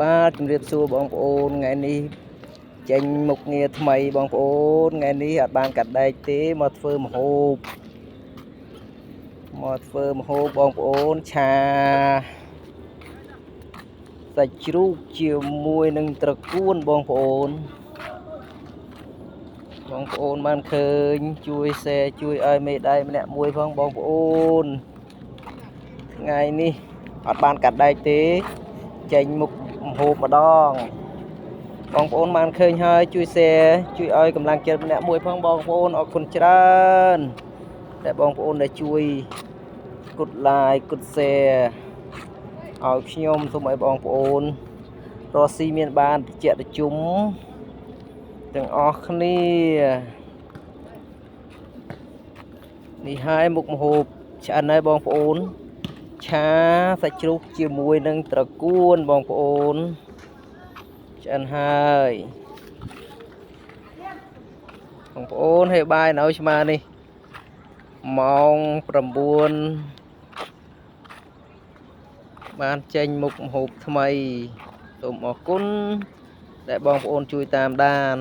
បាទជំរាបសួរបងប្អូនថ្ងៃនេះចេញមុខងារថ្មីបងប្អូនថ្ងៃនេះអត់បានកាត់ដែកទេមកធ្វើម្ហូបបងប្អូនឆាសាច់ជ្រូកជាមួយនឹងត្រកួនបងប្អូនបានឃើញជួយ share ជួយឲ្យមេដៃម្នាក់មួយផងបងប្អូនថ្ងៃនេះអត់បានកាត់ដែកទេចេញមុខម្ហូបម្ដងបងប្អូនបានឃើញហើយជួយ share ជួយឲ្យកម្លាំងចិត្តម្នាក់មួយផងបងប្អូនអរគុណច្រើនតែបងប្អូនដែលជួយកด like កด share ឲ្យខ្ញុំសូមឲ្យបងប្អូនរស់ស៊ីមានបានតិចតិជុំទាំងអស់គ្នានេះហើយមុខម្ហូបឆ្អិនហើយបងប្អូនឆាសាច់ជ្រូកជាមួយនឹងត្រកួនបងប្អូនឆ្អិនហើយបងប្អូនហេបាយនៅឆ្មានេះម៉ោង 9បានចេញមុខម្ហូបថ្មីសូមអរគុណដែលបងប្អូនជួយតាមដាន